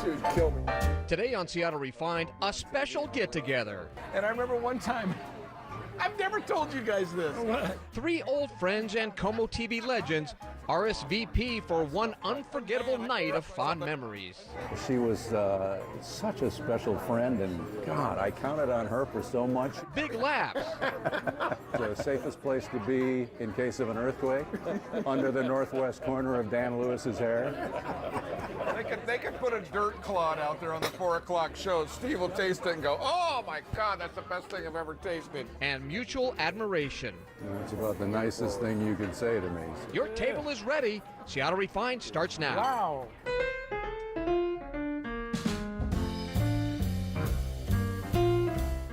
Dude, kill me. Today on Seattle Refined, a special get-together. And I remember one time, I've never told you guys this. Three old friends and Como TV legends RSVP for one unforgettable night of fond memories. She was such a special friend, and God, I counted on her for so much. Big laughs. The safest place to be in case of an earthquake, under the northwest corner of Dan Lewis's hair. They could put a dirt clod out there on the 4 o'clock show. Steve will taste it and go, oh my God, that's the best thing I've ever tasted. And mutual admiration. It's about the nicest thing you could say to me. Your table is ready. Seattle Refined starts now. Wow.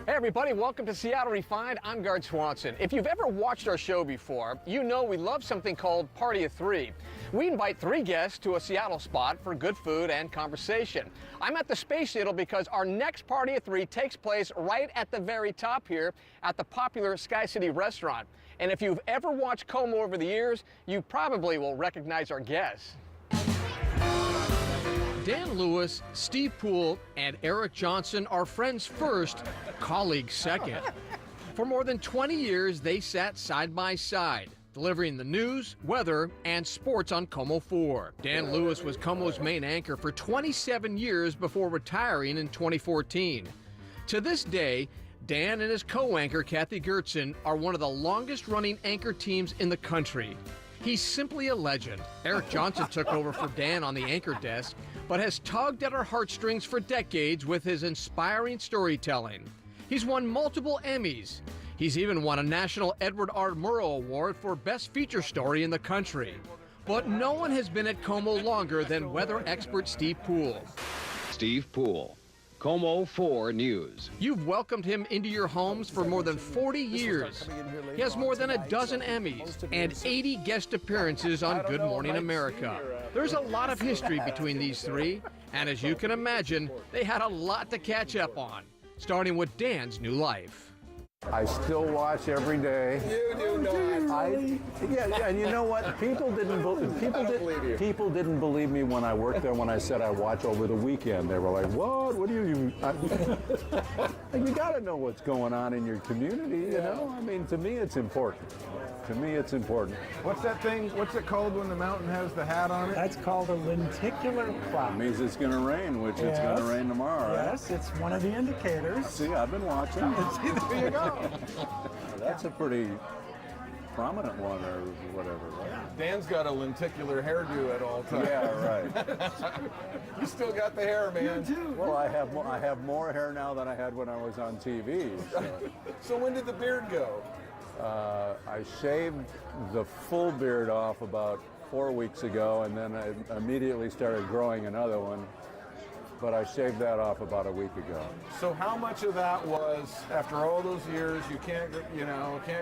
Hey everybody, welcome to Seattle Refined. I'm Gard Swanson. If you've ever watched our show before, you know we love something called Party of Three. We invite three guests to a Seattle spot for good food and conversation. I'm at the Space Shuttle because our next Party of Three takes place right at the very top here at the popular Sky City restaurant. And if you've ever watched Como over the years, you probably will recognize our guests. Dan Lewis, Steve Poole, and Eric Johnson are friends first, colleagues second. For more than 20 years, they sat side by side, delivering the news, weather, and sports on Como 4. Dan Lewis was Como's main anchor for 27 years before retiring in 2014. To this day, Dan and his co-anchor, Kathy Gertson, are one of the longest-running anchor teams in the country. He's simply a legend. Eric Johnson took over for Dan on the anchor desk, but has tugged at our heartstrings for decades with his inspiring storytelling. He's won multiple Emmys. He's even won a National Edward R. Murrow Award for Best Feature Story in the country. But no one has been at Como longer than weather expert Steve Poole. Steve Poole, Como 4 News. You've welcomed him into your homes for more than 40 years. He has more than a dozen Emmys and 80 guest appearances on Good Morning America. There's a lot of history between these three, and as you can imagine, they had a lot to catch up on, starting with Dan's new life. I still watch every day. You do not. Yeah, and you know what? People didn't believe me when I worked there when I said I watch over the weekend. They were like, "What? What do you?" You got to know what's going on in your community. You know, I mean, to me, it's important. To me, it's important. What's that thing? What's it called when the mountain has the hat on it? That's called a lenticular It cloud. means it's going to rain, which it's going to rain tomorrow. Right? Yes, it's one of the indicators. See, I've been watching. There you go. That's a pretty prominent one, or whatever. Right? Dan's got a lenticular hairdo at all times. Yeah, right. You still got the hair, man. Well, I have more hair now than I had when I was on TV. So when did the beard go? I shaved the full beard off about 4 weeks ago, and then I immediately started growing another one. But I shaved that off about a week ago. So how much of that was, after all those years, you can't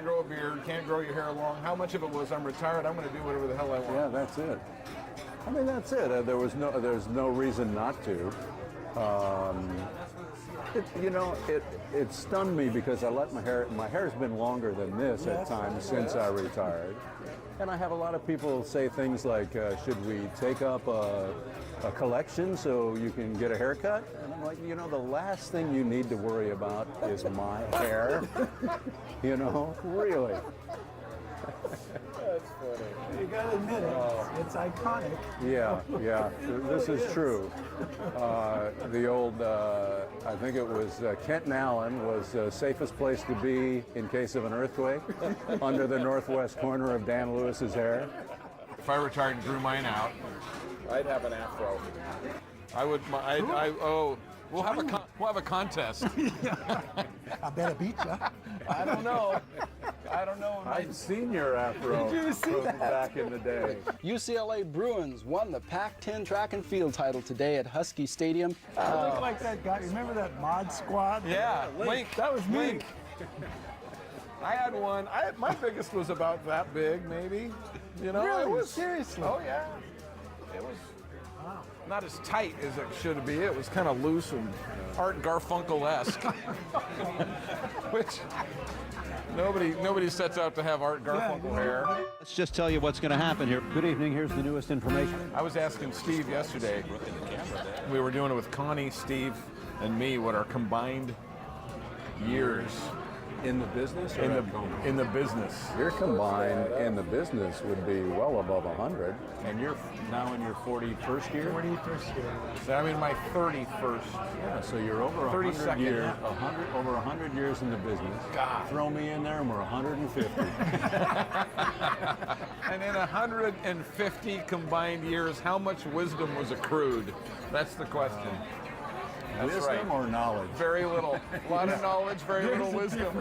grow a beard, can't grow your hair long? How much of it was, I'm retired, I'm going to do whatever the hell I want? Yeah, that's it. I mean, that's it. There's no reason not to. It stunned me because I let my hair's been longer than this at times since I retired. And I have a lot of people say things like, should we take up a collection so you can get a haircut? And I'm like, the last thing you need to worry about is my hair. Really. That's funny. You gotta admit it, it's iconic. Yeah, this is true. The old, I think it was Kenton Allen was the safest place to be in case of an earthquake, under the northwest corner of Dan Lewis's hair. If I retired and grew mine out, I'd have an afro. I would. We'll have a contest. I bet I beat you. I don't know. I've seen your afro from back in the day. UCLA Bruins won the Pac-10 track and field title today at Husky Stadium. I look like that guy. Remember that Mod Squad? Yeah, Link. That was me. Link. I had one. My biggest was about that big, maybe. Really? It was, Seriously? Oh yeah. It was not as tight as it should be. It was kind of loose and Art Garfunkel-esque. Nobody sets out to have Art Garfunkel hair. Let's just tell you what's going to happen here. Good evening. Here's the newest information. I was asking Steve yesterday. We were doing it with Connie, Steve, and me. What our combined years In the business or in at home? the business. Your combined in the business would be well above 100. And you're now in your 41st year? 41st year. So I'm in my 31st. Yeah, so you're over 100 32nd. years, over 100 years in the business. God. Throw me in there and we're 150. And in 150 combined years, how much wisdom was accrued? That's the question. That's Wisdom right. or knowledge? Very little. A lot of knowledge, very little wisdom.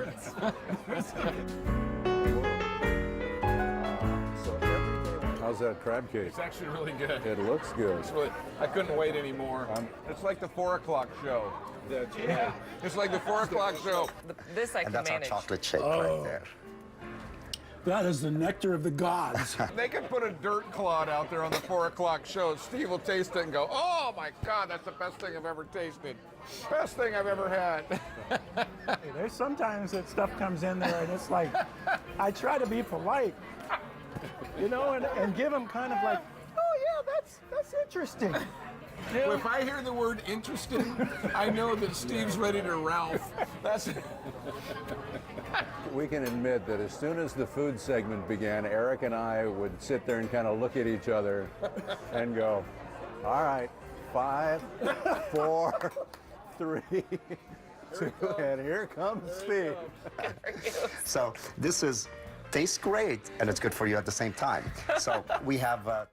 How's that crab cake? It's actually really good. It looks good. It's really, I couldn't wait anymore. It's like the 4 o'clock show. Yeah. It's like the 4 o'clock show. This I And can that's our manage. chocolate shake right there. That is the nectar of the gods. They could put a dirt clod out there on the 4 o'clock show. Steve will taste it and go, "Oh my God, that's the best thing I've ever tasted. Best thing I've ever had." Hey, there's sometimes that stuff comes in there and it's like, I try to be polite, you know, and give them kind of like, oh yeah, that's interesting. If I hear the word interesting, I know that Steve's ready to Ralph. That's We can admit that as soon as the food segment began, Eric and I would sit there and kind of look at each other and go, all right, 5, 4, 3, 2, and here comes Steve. So this tastes great, and it's good for you at the same time. So we have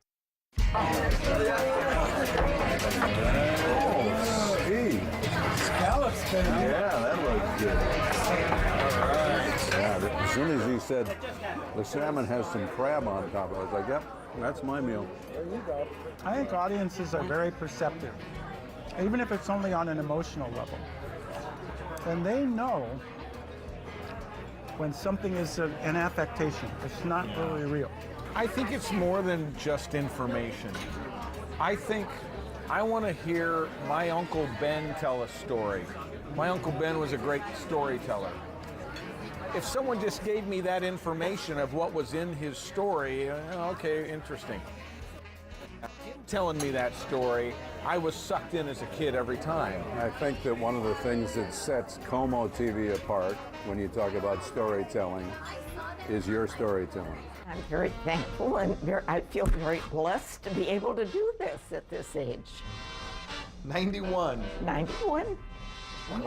Steve. Scallops, baby. Yeah, that looks good. Yeah, as soon as he said the salmon has some crab on top of it, I was like, yep, that's my meal. I think audiences are very perceptive, even if it's only on an emotional level. And they know when something is an affectation. It's not really real. I think it's more than just information. I think I want to hear my Uncle Ben tell a story. My Uncle Ben was a great storyteller. If someone just gave me that information of what was in his story, okay, interesting. Telling me that story, I was sucked in as a kid every time. I think that one of the things that sets Como TV apart when you talk about storytelling is your storytelling. I'm very thankful and I feel very blessed to be able to do this at this age. 91. 91?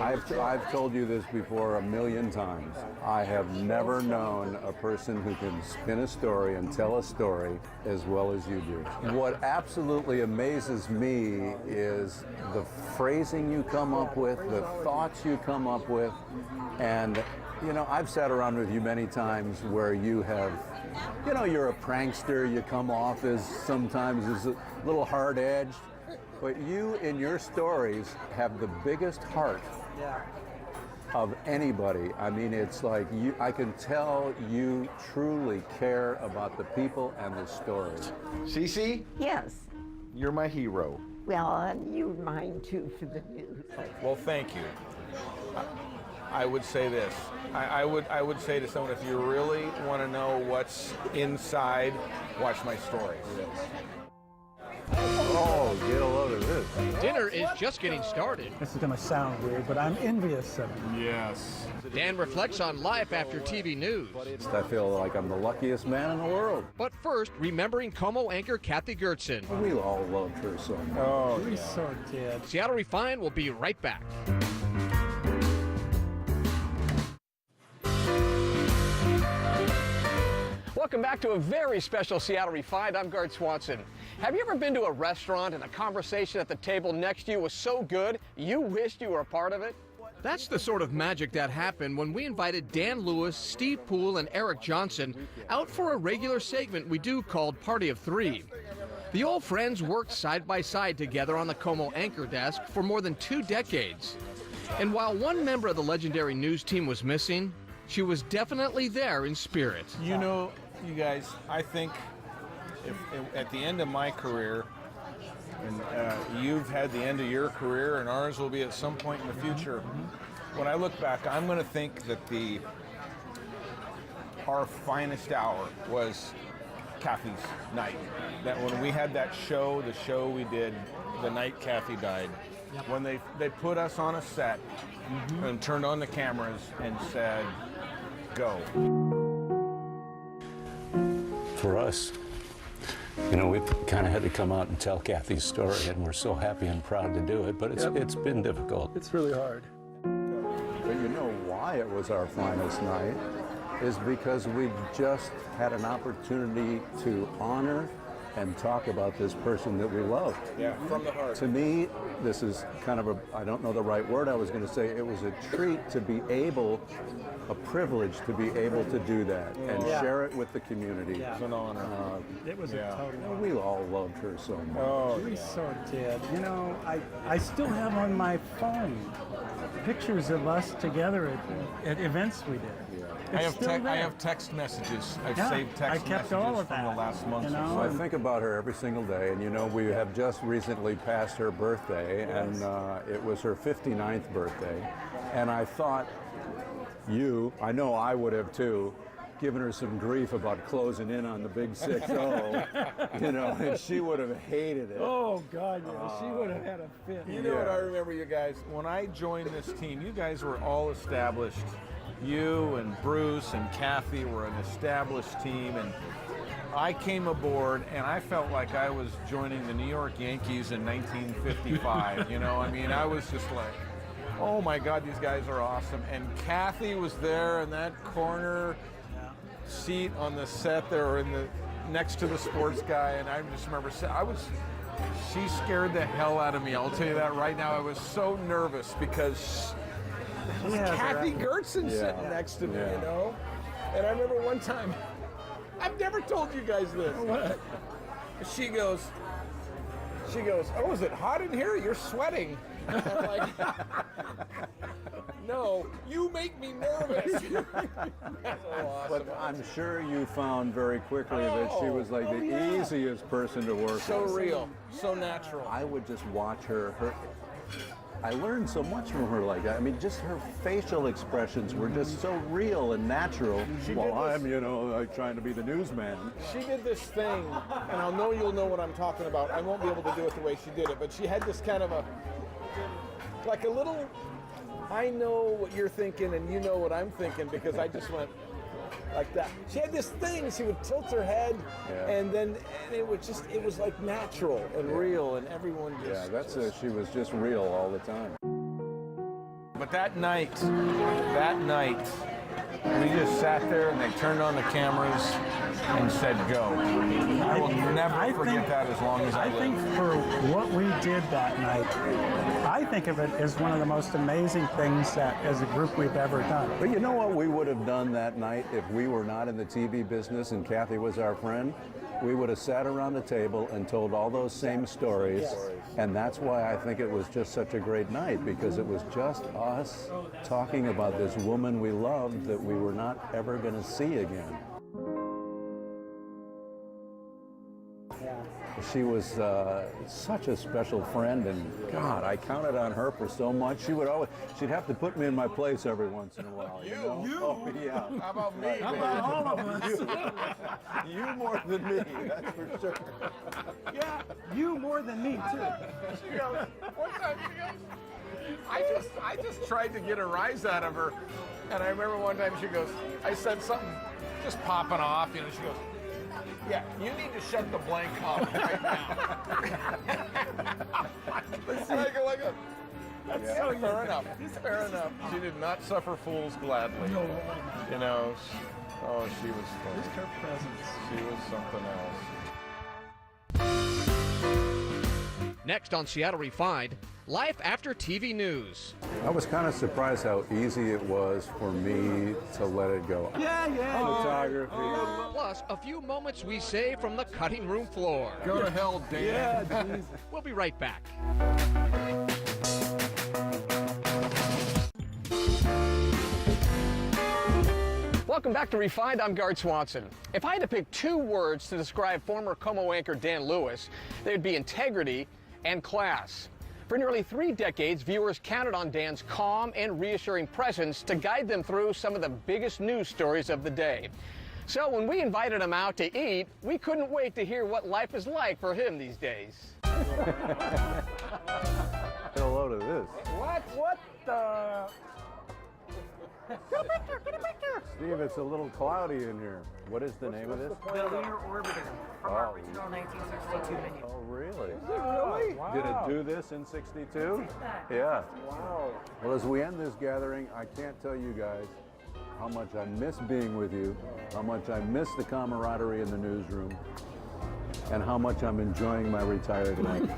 I've told you this before a million times. I have never known a person who can spin a story and tell a story as well as you do. What absolutely amazes me is the phrasing you come up with, the thoughts you come up with, and you know, I've sat around with you many times where you have, you know, you're a prankster, you come off as sometimes as a little hard-edged, but you in your stories have the biggest heart of anybody. I mean, it's like I can tell you truly care about the people and the stories. Cece, Yes. you're my hero. Well, and you mine too for the news. Well, thank you. I would say this. I would say to someone, if you really want to know what's inside, watch my stories. Oh, get a load of this. Dinner is just getting started. This is going to sound weird, but I'm envious of you. Yes. Dan reflects on life after TV news. I feel like I'm the luckiest man in the world. But first, remembering Como anchor Kathy Gertson. We all loved her so much. Oh, We so did. Seattle Refined will be right back. Welcome back to a very special Seattle Refined. I'm Gart Swanson. Have you ever been to a restaurant and the conversation at the table next to you was so good you wished you were a part of it? That's the sort of magic that happened when we invited Dan Lewis, Steve Poole, and Eric Johnson out for a regular segment we do called Party of Three. The old friends worked side by side together on the Como anchor desk for more than 2 decades. And while one member of the legendary news team was missing, she was definitely there in spirit. you know, you guys, I think if at the end of my career, and you've had the end of your career, and ours will be at some point in the future. When I look back, I'm going to think that the our finest hour was Kathy's night. That when we had that show, the show we did the night Kathy died, when they put us on a set and turned on the cameras and said, go. For us, you know, we've kind of had to come out and tell Kathy's story, and we're so happy and proud to do it, but it's been difficult. It's really hard. But you know why it was our finest night is because we just had an opportunity to honor and talk about this person that we love. Yeah, from the heart. To me, this is kind of I don't know the right word I was going to say, it was a treat to be able, a privilege to be able to do that and share it with the community. It's an honor. It was a total honor. We all loved her so much. Oh, We so did. You know, I still have on my phone pictures of us together at events we did. I It's still there. have text messages. I've Yeah, saved text I kept messages all of from that, the last month. you know? So I think about her every single day, and you know, we have just recently passed her birthday, and it was her 59th birthday, and I thought I know I would have too, given her some grief about closing in on the big 6-0, you know, and she would have hated it. Oh, God, yeah. She would have had a fit. You know what I remember, you guys? When I joined this team, you guys were all established. You and Bruce and Kathy were an established team, and I came aboard and I felt like I was joining the New York Yankees in 1955. You know, I mean, I was just like, oh my God, these guys are awesome. And Kathy was there in that corner seat on the set there, or next to the sports guy, and I just remember she scared the hell out of me. I'll tell you that right now. I was so nervous because Kathy Gertson sitting next to me, you know? And I remember one time, I've never told you guys this. What? She goes, oh, is it hot in here? You're sweating. And I'm like, no, you make me nervous. That's so awesome. But I'm sure you found very quickly that she was like the easiest person to work with. So real, so natural. I would just watch her. I learned so much from her like that. I mean, just her facial expressions were just so real and natural. I'm, you know, like trying to be the newsman. She did this thing, and I'll know you'll know what I'm talking about. I won't be able to do it the way she did it, but she had this kind of like a little, I know what you're thinking and you know what I'm thinking, because I just went like that. She had this thing, she would tilt her head, and it was like natural and real, and everyone just... Yeah, she was just real all the time. But that night, we just sat there and they turned on the cameras and said, go. I will never forget that as long as I live. I think for what we did that night, I think of it as one of the most amazing things that as a group we've ever done. But you know what we would have done that night if we were not in the TV business and Kathy was our friend? We would have sat around the table and told all those same stories. And that's why I think it was just such a great night, because it was just us talking about this woman we loved that we were not ever going to see again. She was such a special friend, and God, I counted on her for so much. She'd have to put me in my place every once in a while. You know? Oh, yeah. How about me? How about all of us? You more than me, that's for sure. Yeah, you more than me, too. She goes, one time she goes, I just tried to get a rise out of her. And I remember one time she goes, I said something just popping off, you know, she goes, yeah, you need to shut the blank off right now. That's fair enough. Fair enough. She did not suffer fools gladly. No. You know, she was fun. Just her presence. She was something else. Next on Seattle Refined, life after TV news. I was kind of surprised how easy it was for me to let it go. Yeah. Photography. Plus, a few moments we save from the cutting room floor. Go to hell, Dan. Yeah, geez. We'll be right back. Welcome back to Refined. I'm Gard Swanson. If I had to pick two words to describe former KOMO anchor Dan Lewis, they'd be integrity and class. For nearly 3 decades, viewers counted on Dan's calm and reassuring presence to guide them through some of the biggest news stories of the day. So when we invited him out to eat, we couldn't wait to hear what life is like for him these days. Hello to this. What the? Steve, it's a little cloudy in here. What is the name of this? The Lunar Orbiter from our original 1962 menu. Oh, really? Really? Wow. Did it do this in 62? Yeah. Wow. Well, as we end this gathering, I can't tell you guys how much I miss being with you, how much I miss the camaraderie in the newsroom, and how much I'm enjoying my retired life.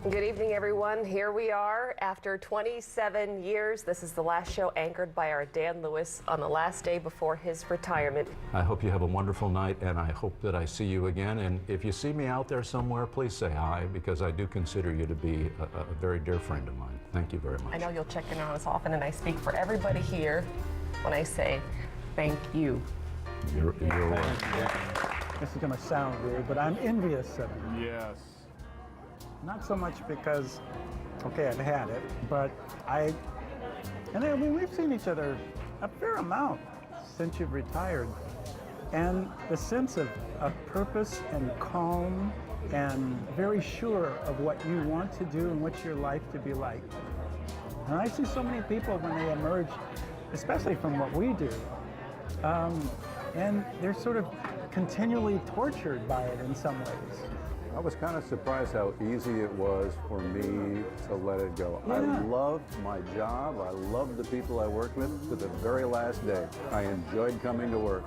Good evening, everyone. Here we are after 27 years. This is the last show anchored by our Dan Lewis on the last day before his retirement. I hope you have a wonderful night, and I hope that I see you again. And if you see me out there somewhere, please say hi, because I do consider you to be a very dear friend of mine. Thank you very much. I know you'll check in on us often, and I speak for everybody here when I say thank you. You're welcome. This is going to sound weird, but I'm envious of him. Yes. Not so much because, okay, I've had it, but I mean, we've seen each other a fair amount since you've retired. And the sense of purpose and calm and very sure of what you want to do and what's your life to be like. And I see so many people when they emerge, especially from what we do, and they're sort of continually tortured by it in some ways. I was kind of surprised how easy it was for me to let it go. Yeah. I loved my job. I loved the people I worked with to the very last day. I enjoyed coming to work.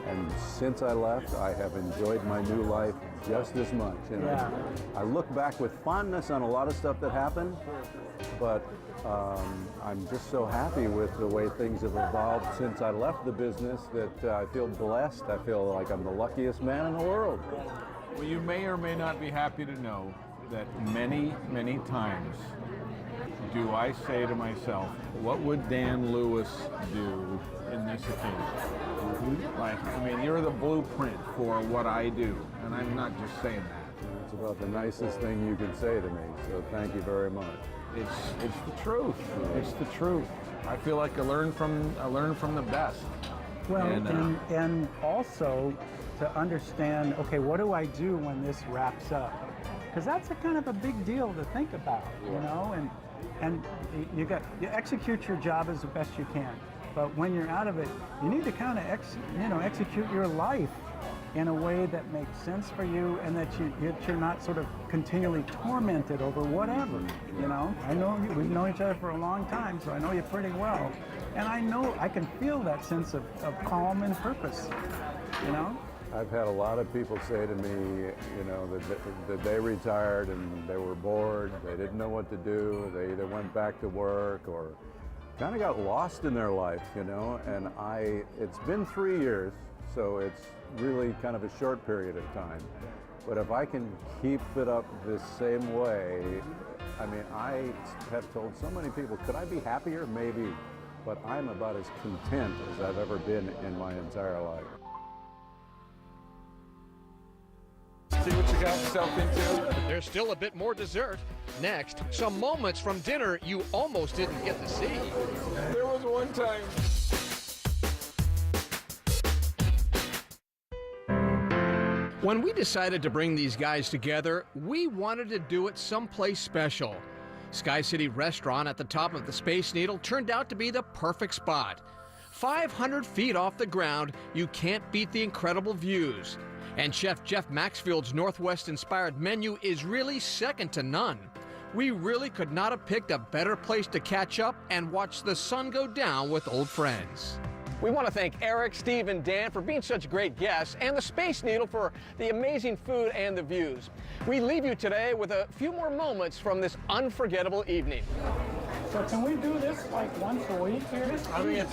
And since I left, I have enjoyed my new life just as much. You know? Yeah. I look back with fondness on a lot of stuff that happened, but I'm just so happy with the way things have evolved since I left the business that I feel blessed. I feel like I'm the luckiest man in the world. Well, you may or may not be happy to know that many, many times do I say to myself, what would Dan Lewis do in this occasion? Like, I mean, you're the blueprint for what I do, and I'm not just saying that. It's about the nicest thing you can say to me, so thank you very much. It's the truth. It's the truth. I feel like I learn from the best. Well, and also to understand, okay, what do I do when this wraps up? Because that's a kind of a big deal to think about, you know. And you execute your job as the best you can. But when you're out of it, you need to kind of execute your life in a way that makes sense for you, and that you're not sort of continually tormented over whatever. You know, I know we've known each other for a long time, so I know you pretty well, and I know I can feel that sense of calm and purpose. You know. I've had a lot of people say to me, you know, that they retired and they were bored, they didn't know what to do, they either went back to work or kind of got lost in their life, you know, and it's been 3 years, so it's really kind of a short period of time. But if I can keep it up this same way, I mean, I have told so many people, could I be happier? Maybe, but I'm about as content as I've ever been in my entire life. See what you got yourself into? There's still a bit more dessert. Next, some moments from dinner you almost didn't get to see. There was one time. When we decided to bring these guys together, we wanted to do it someplace special. Sky City Restaurant at the top of the Space Needle turned out to be the perfect spot. 500 feet off the ground, you can't beat the incredible views. And Chef Jeff Maxfield's Northwest-inspired menu is really second to none. We really could not have picked a better place to catch up and watch the sun go down with old friends. We want to thank Eric, Steve, and Dan for being such great guests, and the Space Needle for the amazing food and the views. We leave you today with a few more moments from this unforgettable evening. So can we do this like once a week here? I mean,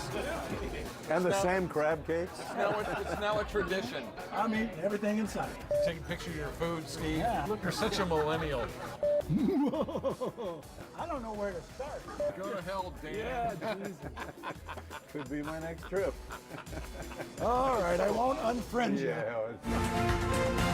And the same crab cakes? it's now a tradition. I mean, everything inside. Take a picture of your food, Steve. Yeah. Look, you're such a millennial. I don't know where to start. Go to hell, Dan. Yeah, Jesus. Could be my next trip. All right, I won't unfriend you. Yeah.